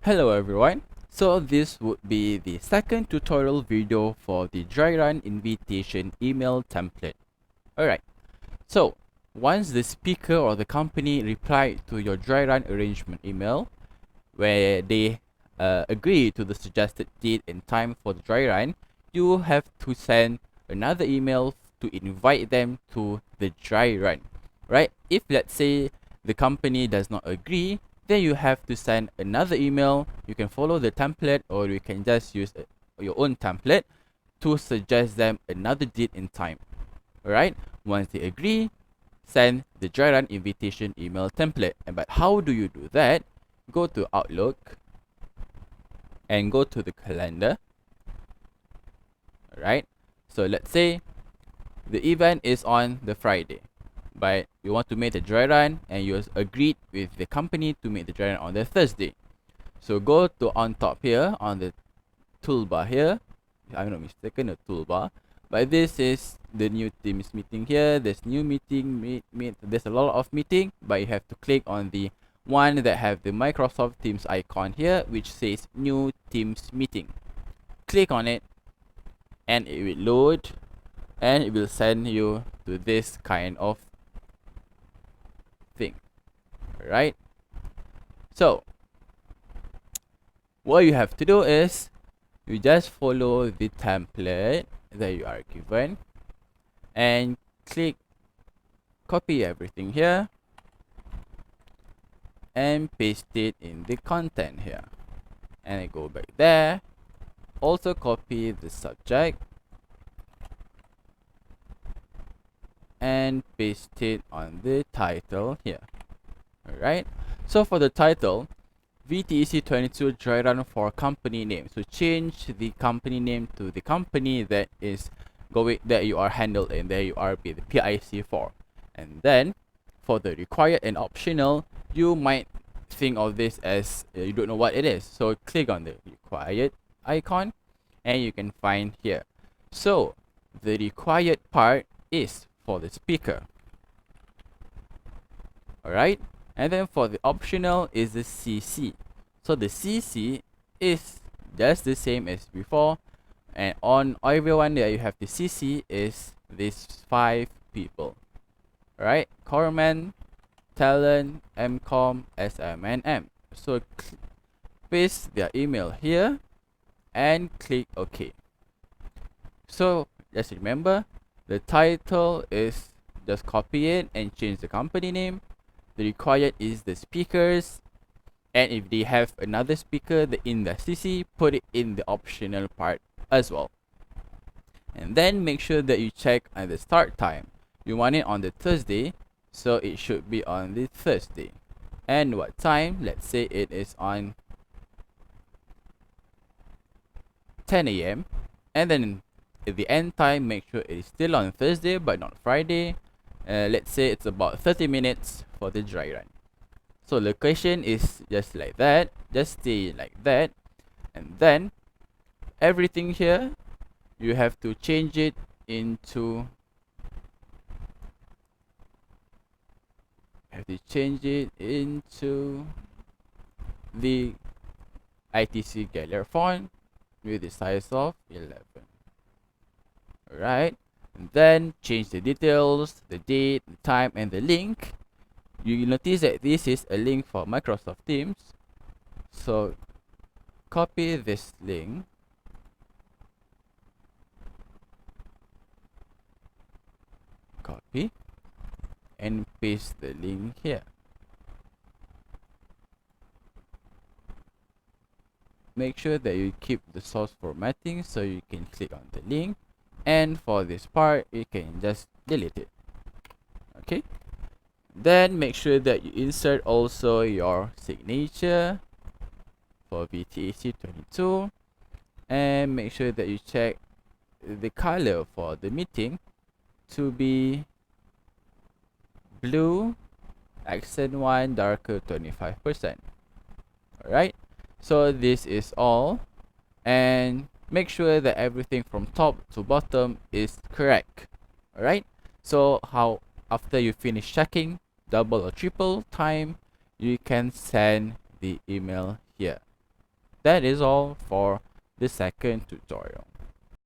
Hello everyone. So this would be the second tutorial video for the dry run invitation email template. Alright, so once the speaker or the company replied to your dry run arrangement email where they agree to the suggested date and time for the dry run, you have to send another email to invite them to the dry run. Right? If let's say the company does not agree, then you have to send another email. You can follow the template, or you can just use your own template to suggest them another date and time. Alright, once they agree, send the dry run invitation email template. But how do you do that? Go to Outlook and go to the calendar. Alright, so let's say the event is on the Friday, but you want to make the dry run and you agreed with the company to make the dry run on the Thursday. So go to on top here on the toolbar here. I'm not mistaken, the toolbar. But this is the new Teams meeting here. There's new meeting, there's a lot of meeting, but you have to click on the one that have the Microsoft Teams icon here, which says new Teams meeting. Click on it and it will load and it will send you to this kind of thing. Alright, so what you have to do is you just follow the template that you are given and click copy everything here and paste it in the content here, and I go back there, also copy the subject and paste it on the title here. Alright, so for the title, VTEC22 dry run for company name. So change the company name to the company that is that you are handled in, that you are the PIC for. And then for the required and optional, you might think of this as you don't know what it is. So click on the required icon and you can find here. So the required part is for the speaker. Alright, and then for the optional is the CC. So the CC is just the same as before, and on everyone that you have the CC is these 5 people. Alright, Corman, Talent, MCOM, SM, and M. So paste their email here and click OK. So just remember, the title is just copy it and change the company name. The required is the speakers, and if they have another speaker in the CC, put it in the optional part as well. And then make sure that you check at the start time. You want it on the Thursday, so it should be on the Thursday. And what time? Let's say it is on 10 AM. And then at the end time, make sure it is still on Thursday but not Friday. Let's say it's about 30 minutes for the dry run. So location is just like that, just stay like that, and then everything here you have to change it into the ITC Gallier font with the size of 11. Alright, and then change the details, the date, the time, and the link. You notice that this is a link for Microsoft Teams, so copy this link, copy and paste the link here. Make sure that you keep the source formatting so you can click on the link, and for this part you can just delete it. Okay, then make sure that you insert also your signature for VTEC22, and make sure that you check the color for the meeting to be blue, accent 1, darker 25%. Alright, so this is all, and make sure that everything from top to bottom is correct. Alright, so after you finish checking double or triple time, you can send the email here. that is all for the second tutorial.